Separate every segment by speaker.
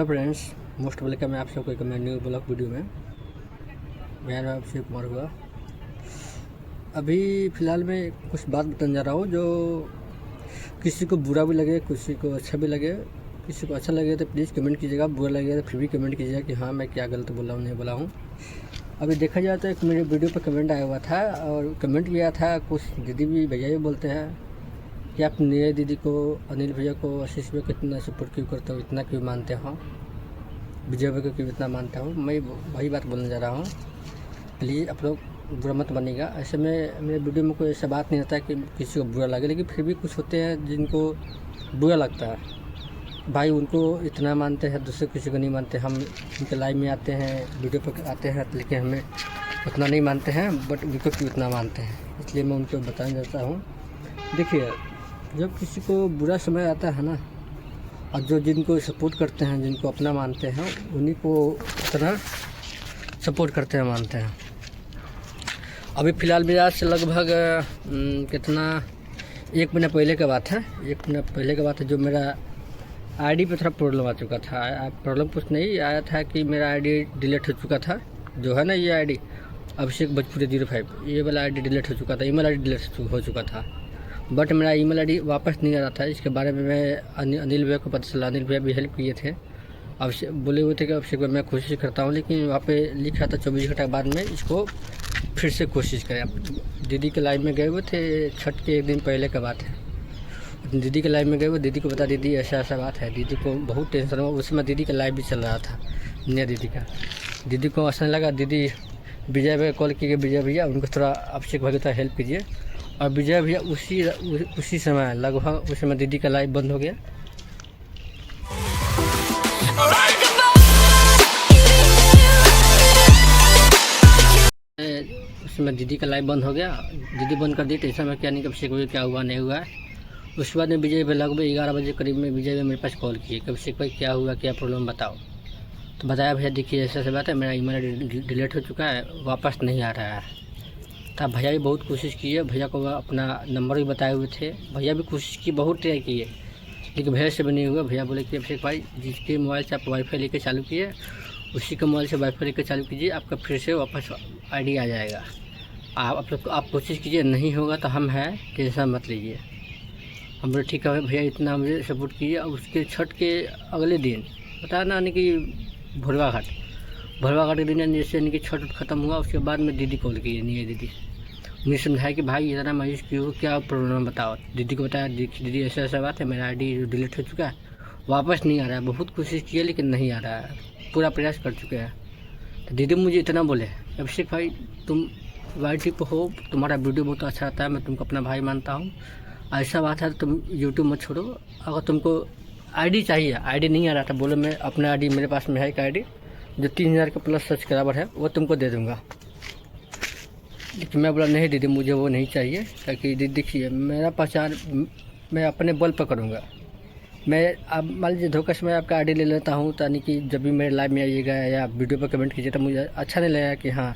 Speaker 1: Hello friends, most welcome है आप सबको एक न्यू ब्लॉग वीडियो में। मेरा नाम अभिषेक कुमार हुआ। अभी फ़िलहाल मैं कुछ बात बताने जा रहा हूँ जो किसी को बुरा भी लगे, किसी को अच्छा भी लगे। किसी को अच्छा लगे तो प्लीज़ कमेंट कीजिएगा, बुरा लगे तो फिर भी कमेंट कीजिएगा कि हाँ मैं क्या गलत बोला हूँ, नहीं बोला हूँ। अभी देखा जाए तो एक मेरे वीडियो पर कमेंट आया हुआ था और कमेंट भी आया था, कुछ दीदी भी भैया भी बोलते हैं कि आप नए दीदी को, अनिल भैया को, आशीष भैया को इतना सपोर्ट क्यों करते हो, इतना क्यों मानते हो, विजय भैया को क्यों इतना मानते हो। मैं वही बात बोलने जा रहा हूँ। प्लीज़ आप लोग बुरा मत बनेगा। ऐसे में मेरे वीडियो में कोई ऐसा बात नहीं होता है कि किसी को बुरा लगे, लेकिन फिर भी कुछ होते हैं जिनको बुरा लगता है। भाई उनको इतना मानते हैं, दूसरे किसी को नहीं मानते। हम उनके लाइव में आते हैं, वीडियो पर आते हैं, लेकिन हमें उतना नहीं मानते हैं, बट उनको क्यों इतना मानते हैं। इसलिए मैं उनको बताना चाहता हूँ। देखिए, जब किसी को बुरा समय आता है ना, और जो जिनको सपोर्ट करते हैं, जिनको अपना मानते हैं, उन्हीं को उतना सपोर्ट करते हैं, मानते हैं। अभी फ़िलहाल भी आज से लगभग कितना 1 महीना पहले का बात है। 1 महीना पहले का बात है, जो मेरा आईडी पे थोड़ा प्रॉब्लम आ चुका था। प्रॉब्लम कुछ नहीं आया था कि मेरा आईडी डिलीट हो चुका था। जो है ना, ये आईडी अभिषेक भोजपुरी 05, ये वाला आईडी डिलीट हो चुका था, ईमेल आईडी डिलीट हो चुका था। बट मेरा ईमेल आईडी वापस नहीं आ रहा था। इसके बारे में मैं अनिल भैया को पता चला। अनिल भैया भी हेल्प किए थे। अब बोले हुए थे कि अभिषेक भैया मैं कोशिश करता हूँ, लेकिन वहाँ पे लिखा था 24 घंटे बाद में इसको फिर से कोशिश करें। दीदी के लाइव में गए हुए थे, छठ के 1 दिन पहले का बात है। दीदी के लाइव में गए हुए, दीदी को बता, दीदी ऐसा ऐसा बात है। दीदी को बहुत टेंशन हुआ। उस समय दीदी का लाइव भी चल रहा था, नया दीदी का। दीदी को अच्छा नहीं लगा। दीदी विजय भैया कॉल किए, विजय भैया उनको थोड़ा अभिषेक भैया थोड़ा हेल्प कीजिए। और विजय भैया उसी समय लगभग उस समय दीदी का लाइव बंद हो गया। उस समय दीदी का लाइव बंद हो गया। दीदी बंद कर दी तो इस समय क्या नहीं, अभिषेक भैया क्या हुआ नहीं हुआ है। उसके बाद में विजय भैया लगभग 11 बजे करीब में विजय भैया मेरे पास कॉल किए कि अभिषेक भाई क्या हुआ, क्या प्रॉब्लम बताओ। तो बताया भैया देखिए ऐसा ऐसा बात है, मेरा ईमेल आईडी डिलीट हो चुका है, वापस नहीं आ रहा है। था भैया भी बहुत कोशिश की है, भैया को अपना नंबर भी बताए हुए थे। भैया भी कोशिश की, बहुत ट्राई किए, लेकिन भैया से भी नहीं हुआ। भैया बोले कि अभिषेक भाई जिसके मोबाइल से आप वाईफाई लेकर चालू किए, उसी के मोबाइल से वाईफाई लेकर चालू कीजिए, आपका फिर से वापस आईडी आ जाएगा। आप कोशिश कीजिए, नहीं होगा तो हम हैं, टेंशन मत लीजिए। हम बोले ठीक है भैया, इतना मुझे सपोर्ट कीजिए। और उसके छठ के अगले दिन पता ना, यानी कि भोरवा घाट के दिन जैसे यानी कि छठ खत्म हुआ, उसके बाद में दीदी कॉल की, नहीं दीदी मुझे समझाया कि भाई इतना मायूस क्यों, क्या प्रॉब्लम बताओ। दीदी को बताया, दीदी ऐसा ऐसा बात है, मेरा आईडी डिलीट हो चुका है, वापस नहीं आ रहा है। बहुत कोशिश की है लेकिन नहीं आ रहा है, पूरा प्रयास कर चुके हैं। तो दीदी मुझे इतना बोले, अभिषेक भाई तुम YT पे हो, तुम्हारा वीडियो बहुत अच्छा आता है, मैं तुमको अपना भाई मानता हूँ। ऐसा बात है तो तुम यूट्यूब मत छोड़ो। अगर तुमको आईडी चाहिए, आईडी नहीं आ रहा था, बोलो मैं अपना आईडी, मेरे पास में है एक आईडी जो 3000 के प्लस सब्सक्राइबर है, वो तुमको दे दूँगा। लेकिन मैं बोला नहीं दीदी, मुझे वो नहीं चाहिए, ताकि दीदी देखिए मेरा पहचान मैं अपने बल पर करूँगा। मैं अब मान लीजिए धोखा से मैं आपका आईडी ले लेता हूँ, यानी कि जब भी मेरे लाइव में आइएगा या वीडियो पर कमेंट कीजिए तो मुझे अच्छा नहीं लगेगा कि हाँ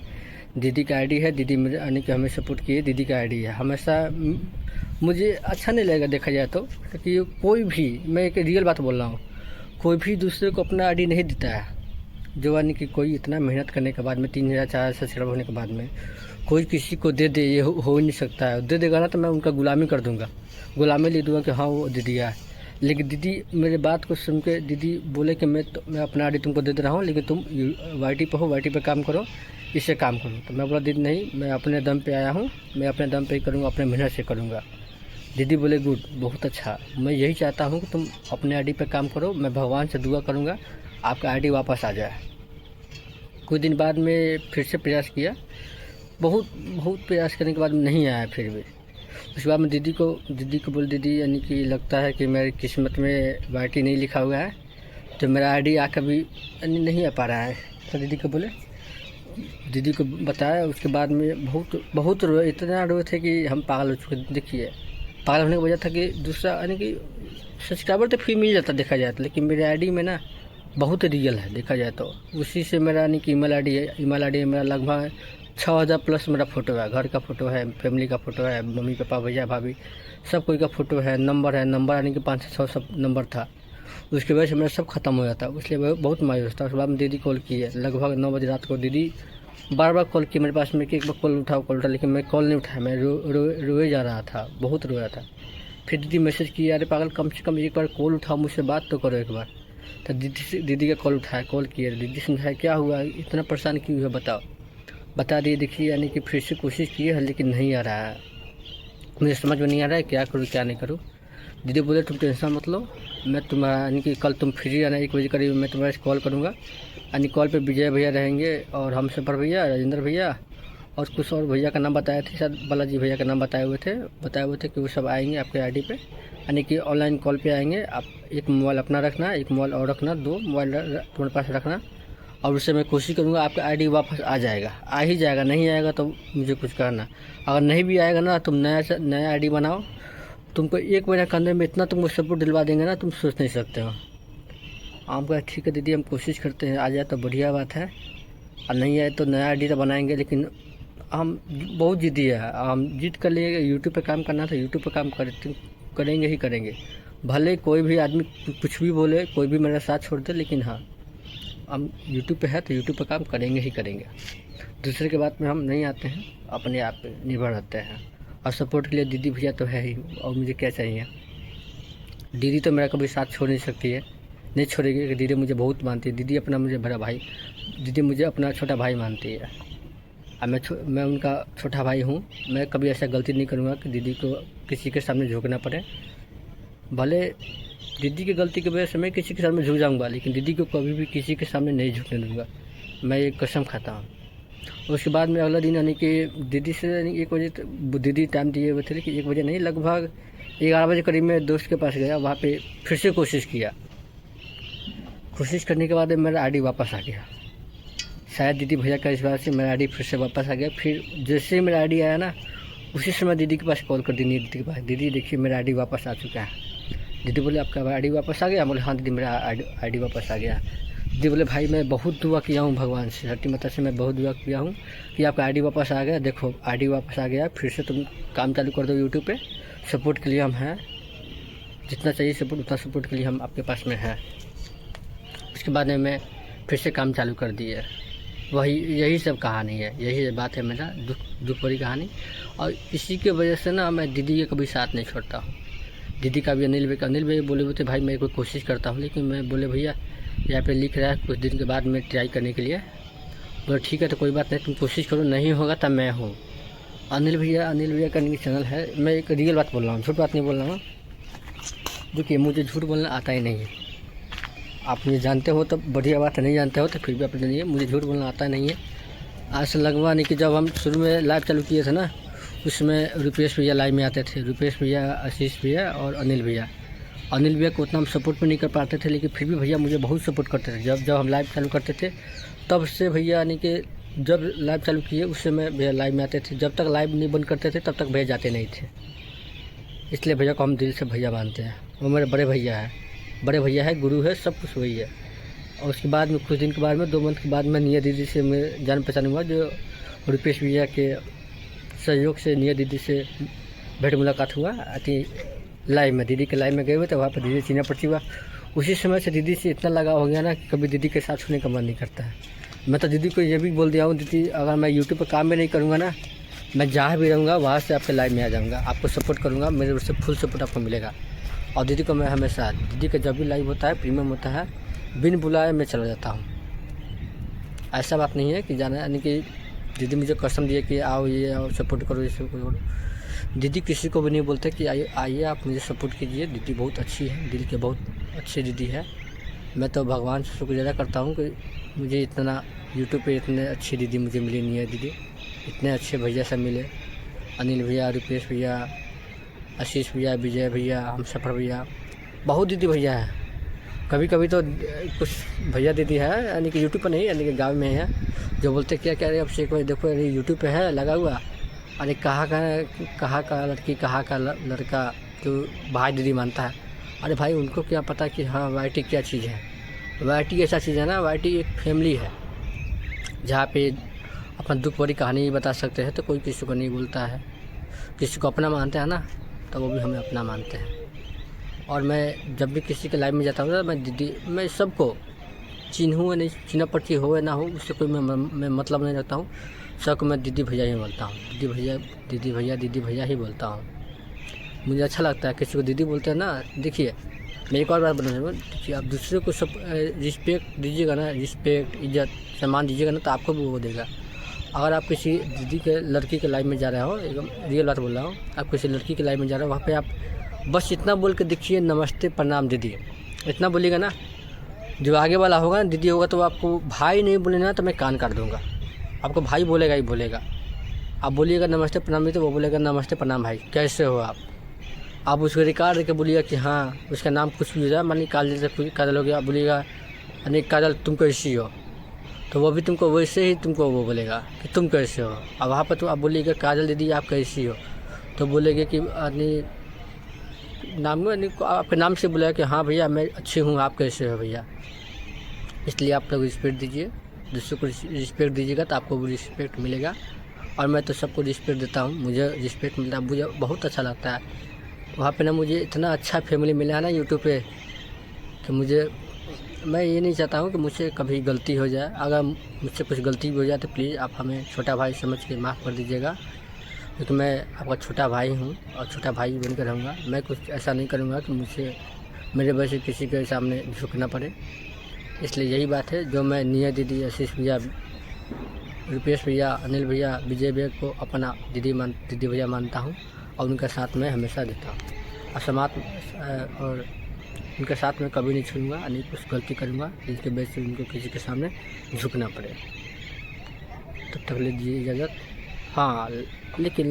Speaker 1: दीदी का आईडी है, दीदी मुझे यानी कि हमें सपोर्ट किए, दीदी का आईडी है। हमेशा मुझे अच्छा नहीं लगेगा देखा जाए तो, क्योंकि कोई भी, मैं एक रियल बात बोल रहा हूँ, कोई भी दूसरे को अपना आईडी नहीं देता है। जो यानी कि कोई इतना मेहनत करने के बाद में 3000-4000 सब्सक्राइबर होने के बाद में कोई किसी को दे दे, ये हो ही नहीं सकता है। दे देगा ना तो मैं उनका गुलामी कर दूंगा, गुलामी ले दूंगा कि हाँ वो दे दिया है। लेकिन दीदी मेरे बात को सुन के दीदी बोले कि मैं अपना आईडी तुमको दे रहा हूँ, लेकिन तुम YT पे हो, YT पे काम करो, इससे काम करो। तो मैं बोला दीदी नहीं, मैं अपने दम पे आया हूँ, मैं अपने दम पे ही करूँगा, अपने मेहनत से करूँगा। दीदी बोले गुड, बहुत अच्छा, मैं यही चाहता हूँ कि तुम अपने आईडी पे काम करो। मैं भगवान से दुआ करूँगा आपका आईडी वापस आ जाए। कुछ दिन बाद में फिर से प्रयास किया, बहुत प्रयास करने के बाद नहीं आया फिर भी। उसके बाद मैं दीदी को बोल, दीदी यानी कि लगता है कि मेरी किस्मत में YT नहीं लिखा हुआ है, तो मेरा आईडी आ कभी यानी नहीं आ पा रहा है। तो दीदी को बोले, दीदी को बताया। उसके बाद में बहुत रोए, इतना रोए थे कि हम पागल हो चुके। देखिए पागल होने की वजह था कि दूसरा यानी कि सब्सक्राइबर तो फ्री मिल जाता देखा जाए तो, लेकिन मेरे आईडी में ना बहुत रियल है देखा जाए तो। उसी से मेरा यानी कि ईमेल आईडी है, ईमेल आईडी मेरा लगभग 6000 प्लस मेरा फ़ोटो है, घर का फ़ोटो है, फैमिली का फ़ोटो है, मम्मी पापा भैया भाभी सब कोई का फ़ोटो है, नंबर यानी कि 500 सब नंबर था। उसकी वजह से मेरा सब खत्म हो जाता, इसलिए बहुत मायूस था। उसके बाद में दीदी कॉल की है, लगभग 9 बजे रात को दीदी बार कॉल की मेरे पास में कि एक बार कॉल उठा, लेकिन मैं कॉल नहीं उठाया। मैं रोए जा रहा था, बहुत रोया था। फिर दीदी मैसेज की, अरे पागल कम से कम एक बार कॉल उठाओ, मुझसे बात तो करो एक बार। तो दीदी का कॉल उठाया, कॉल किया, दीदी समझाया क्या हुआ, इतना परेशान क्यों है बताओ। बता दिए, देखिए यानी कि फिर से कोशिश की है लेकिन नहीं आ रहा है, मुझे समझ में नहीं आ रहा है क्या करूँ क्या नहीं करूँ। दीदी बोले तुम टेंशन मत लो, मैं तुम्हारा यानी कि कल तुम फ्री रहना 1 बजे करीब, मैं तुम्हारे कॉल करूँगा। यानी कॉल पे विजय भैया रहेंगे और हम सफर भैया, राजेंद्र भैया और कुछ और भैया का नाम बताए थे, शायद बालाजी भैया का नाम बताए हुए थे कि वो सब आएंगे आपके आईडी पे, यानी कि ऑनलाइन कॉल पे आएंगे। आप एक मोबाइल अपना रखना, एक मोबाइल और रखना, 2 मोबाइल तुम्हारे पास रखना, और उससे मैं कोशिश करूँगा आपका आईडी वापस आ जाएगा, आ ही जाएगा। नहीं आएगा तो मुझे कुछ करना, अगर नहीं भी आएगा ना तुम नया आईडी बनाओ, तुमको 1 महीने के अंदर में इतना तुमको सपोर्ट दिलवा देंगे ना, तुम सोच नहीं सकते हो। हम कहा ठीक है दीदी, हम कोशिश करते हैं, आ जाए तो बढ़िया बात है, और नहीं आए तो नया आईडी तो बनाएंगे। लेकिन हम बहुत जिद्दी है, हम जिद कर लेंगे। यूट्यूब पे काम करना था, यूट्यूब पे काम करेंगे ही करेंगे, भले कोई भी आदमी कुछ भी बोले, कोई भी मेरा साथ छोड़ दे, लेकिन हाँ हम यूट्यूब पे है तो यूट्यूब पे काम करेंगे ही करेंगे। दूसरे के बात में हम नहीं आते हैं, अपने आप पे निर्भर रहते हैं। और सपोर्ट के लिए दीदी भैया तो है ही, और मुझे क्या चाहिए। दीदी तो मेरा कभी साथ छोड़ नहीं सकती है, नहीं छोड़ेगी कि दीदी मुझे बहुत मानती है। दीदी अपना मुझे बड़ा भाई, दीदी मुझे अपना छोटा भाई मानती है, और मैं उनका छोटा भाई हूँ। मैं कभी ऐसा गलती नहीं करूँगा कि दीदी को किसी के सामने झुकना पड़े। भले दीदी की गलती की वजह से मैं किसी के सामने झुक जाऊँगा, लेकिन दीदी को कभी भी किसी के सामने नहीं झुकने दूँगा, मैं ये कसम खाता हूँ। उसके बाद में अगला दिन यानी कि दीदी से 1 बजे दीदी टाइम दिए हुए थे, लेकिन 1 बजे नहीं, लगभग 11 बजे करीब मैं दोस्त के पास गया। वहाँ पे फिर से कोशिश किया, कोशिश करने के बाद मेरा आईडी वापस आ गया। शायद दीदी भैया का इस बार से मेरा आईडी फिर से वापस आ गया। फिर जैसे ही मेरा आईडी आया ना, उसी समय दीदी के पास कॉल कर दी, दीदी के पास, दीदी देखिए मेरा आईडी वापस आ चुका है। दीदी बोले आपका आईडी वापस आ गया? बोले हाँ दीदी मेरा आईडी वापस आ गया। दीदी बोले भाई मैं बहुत दुआ किया हूँ भगवान से, छठी माता से मैं बहुत दुआ किया हूँ कि आपका आईडी वापस आ गया। देखो आईडी वापस आ गया, फिर से तुम काम चालू कर दो यूट्यूब पे। सपोर्ट के लिए हम हैं, जितना चाहिए सपोर्ट उतना सपोर्ट के लिए हम आपके पास में हैं। उसके बाद में मैं फिर से काम चालू कर दिया। यही सब कहानी है, यही बात है मेरा दुख भरी कहानी। और इसी के वजह से ना मैं दीदी के कभी साथ नहीं छोड़ता हूँ। दीदी का भी अनिल भाई बोले हुए थे भाई मैं कोई कोशिश करता हूँ, लेकिन मैं बोले भैया यहाँ पे लिख रहा है कुछ दिन के बाद में ट्राई करने के लिए। बोले ठीक है तो कोई बात नहीं, तुम कोशिश करो, नहीं होगा तब मैं हूँ। अनिल भैया का चैनल है। मैं एक रियल बात बोल रहा हूँ, झूठ बात नहीं बोल रहा हूँ। देखिए मुझे झूठ बोलना आता ही नहीं है, आप मुझे जानते हो तो बढ़िया बात है, नहीं जानते हो तो फिर भी आप जानिए, मुझे झूठ बोलना आता नहीं है। आज से लगवा नहीं कि जब हम शुरू में लाइव चालू किए थे ना, उसमें रुपेश भैया लाइव में आते थे, रुपेश भैया, आशीष भैया और अनिल भैया। अनिल भैया को उतना हम सपोर्ट भी नहीं कर पाते थे, लेकिन फिर भी भैया मुझे बहुत सपोर्ट करते थे। जब हम लाइव चालू करते थे तब से भैया यानी कि जब लाइव चालू किए उस समय भैया लाइव में आते थे। जब तक लाइव नहीं बंद करते थे तब तक भैया जाते नहीं थे। इसलिए भैया को हम दिल से भैया मानते हैं, वो मेरे बड़े भैया है, गुरु है, सब कुछ वही है। और उसके बाद में कुछ दिन के बाद में 2 मंथ के बाद में निया दीदी से मैं जान पहचान हुआ, जो रुपेश भैया के सहयोग से निया दीदी से भेंट मुलाकात हुआ। लाइव में दीदी के लाइव में गए हुए थे, वहाँ पर दीदी चीना पड़ती हुआ। उसी समय से दीदी से इतना लगाव हो गया ना कि कभी दीदी के साथ छूने का मन नहीं करता है। मैं तो दीदी को ये भी बोल दिया हूँ, दीदी अगर मैं यूट्यूब पर काम भी नहीं करूँगा ना, मैं जहाँ भी रहूँगा वहाँ से आपके लाइव में आ जाऊँगा, आपको सपोर्ट करूँगा, मेरे उससे फुल सपोर्ट आपको मिलेगा। और दीदी को मैं हमेशा, दीदी का जब भी लाइव होता है, प्रीमियम होता है, बिन बुलाए मैं चला जाता हूँ। ऐसा बात नहीं है कि जाना, यानी कि दीदी मुझे कसम दिए कि आओ ये आओ सपोर्ट करो, ये सब करो। दीदी किसी को भी नहीं बोलते कि आइए आप मुझे सपोर्ट कीजिए। दीदी बहुत अच्छी है, दिल के बहुत अच्छी दीदी है। मैं तो भगवान से शुक्रिया करता हूँ कि मुझे इतना यूट्यूब पे इतने अच्छी दीदी मुझे मिली नहीं है। दीदी इतने अच्छे भैया सब मिले, अनिल भैया, रुपेश भैया, आशीष भैया, विजय भैया, हम सफर भैया, बहुत दीदी भैया है। कभी कभी तो कुछ भैया दीदी है, यानी कि यूट्यूब पर नहीं, यानी कि गाँव में है, जो बोलते क्या कह रहे अब से कोई देखो अरे यूट्यूब पे है लगा हुआ, अरे कहाँ का लड़की, कहाँ का लड़का जो भाई दीदी मानता है। अरे भाई उनको क्या पता कि हाँ वाईटी क्या चीज़ है। वाईटी ऐसा चीज़ है ना, वाईटी एक फैमिली है जहाँ पे अपना दुख भरी कहानी बता सकते हैं। तो कोई किसी को नहीं बोलता है, किसी को अपना मानते हैं ना, तो वो भी हमें अपना मानते हैं। और मैं जब भी किसी के लाइव में जाता हूँ ना, मैं सबको चिन्हूँ या नहीं चिन्ह पर्ची हो या ना हो, उससे कोई मैं मतलब नहीं रखता हूँ। सबको मैं दीदी भैया ही बोलता हूँ, दीदी भैया ही बोलता हूँ। मुझे अच्छा लगता है किसी को दीदी बोलते हैं ना। देखिए मैं एक और बात बताना चाहूँगा, देखिए आप दूसरे को सब रिस्पेक्ट दीजिएगा ना, रिस्पेक्ट इज्जत सम्मान दीजिएगा ना, तो आपको भी वो देगा। अगर आप किसी दीदी के लड़की के लाइव में जा रहे हो, एकदम रियल बात बोल रहा हूँ, आप किसी लड़की के लाइव में जा रहे हो, वहाँ पे आप बस इतना बोल के देखिए, नमस्ते प्रणाम दीदी, इतना बोलिएगा ना, जो आगे वाला होगा ना दीदी होगा, तो आपको भाई नहीं बोलेगा ना तो मैं कान काट दूँगा। आपको भाई बोलेगा ही बोलेगा। आप बोलिएगा नमस्ते प्रणाम, तो वो बोलेगा नमस्ते प्रणाम भाई, कैसे हो आप उसको रिकॉर्ड करके बोलिएगा कि हाँ उसका नाम कुछ भी हो जाए, मान ली काजल से कुछ काजल हो गया, बोलिएगा अरे काजल तुम कैसी हो, तो वो भी तुमको वैसे ही तुमको वो बोलेगा कि तुम कैसे हो। अब वहाँ पर तो आप बोलिएगा काजल दीदी आप कैसी हो, तो बोलेंगे कि नाम आपके नाम से बोलेगा कि हाँ भैया मैं अच्छी हूँ, आप कैसे हो भैया। इसलिए आप लोग रिस्पेक्ट दीजिए, दूसरों को रिस्पेक्ट दीजिएगा तो आपको भी रिस्पेक्ट मिलेगा। और मैं तो सबको रिस्पेक्ट देता हूँ, मुझे रिस्पेक्ट मिलता है, मुझे बहुत अच्छा लगता है। वहाँ पे ना मुझे इतना अच्छा फैमिली मिला है ना यूट्यूब पे, कि मैं ये नहीं चाहता हूँ कि मुझसे कभी गलती हो जाए। अगर मुझसे कुछ गलती भी हो जाए तो प्लीज़ आप हमें छोटा भाई समझ के माफ़ कर दीजिएगा, क्योंकि मैं आपका छोटा भाई हूँ और छोटा भाई बनकर रहूँगा। मैं कुछ ऐसा नहीं करूँगा कि मुझसे मेरे वजह से किसी के सामने झुकना पड़े। इसलिए यही बात है जो मैं निया दीदी, आशीष भैया, रुपेश भैया, अनिल भैया, विजय भैया को अपना दीदी भैया मानता हूँ और उनका साथ में हमेशा देता हूँ। और उनके साथ में कभी नहीं छोड़ूंगा, नहीं कुछ गलती करूँगा जिसके वजह से उनको किसी के सामने झुकना पड़े। तब तक ले दीजिए इजाज़त। हाँ लेकिन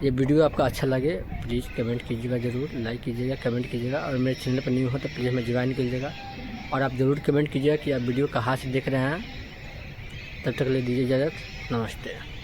Speaker 1: ये वीडियो आपका अच्छा लगे प्लीज़ कमेंट कीजिएगा, ज़रूर लाइक कीजिएगा, कमेंट कीजिएगा। और मेरे चैनल पर न्यू हो तो प्लीज़ हमें ज्वाइन कीजिएगा और आप ज़रूर कमेंट कीजिएगा कि आप वीडियो कहाँ से देख रहे हैं। तब तक ले दीजिए इजाज़त, नमस्ते।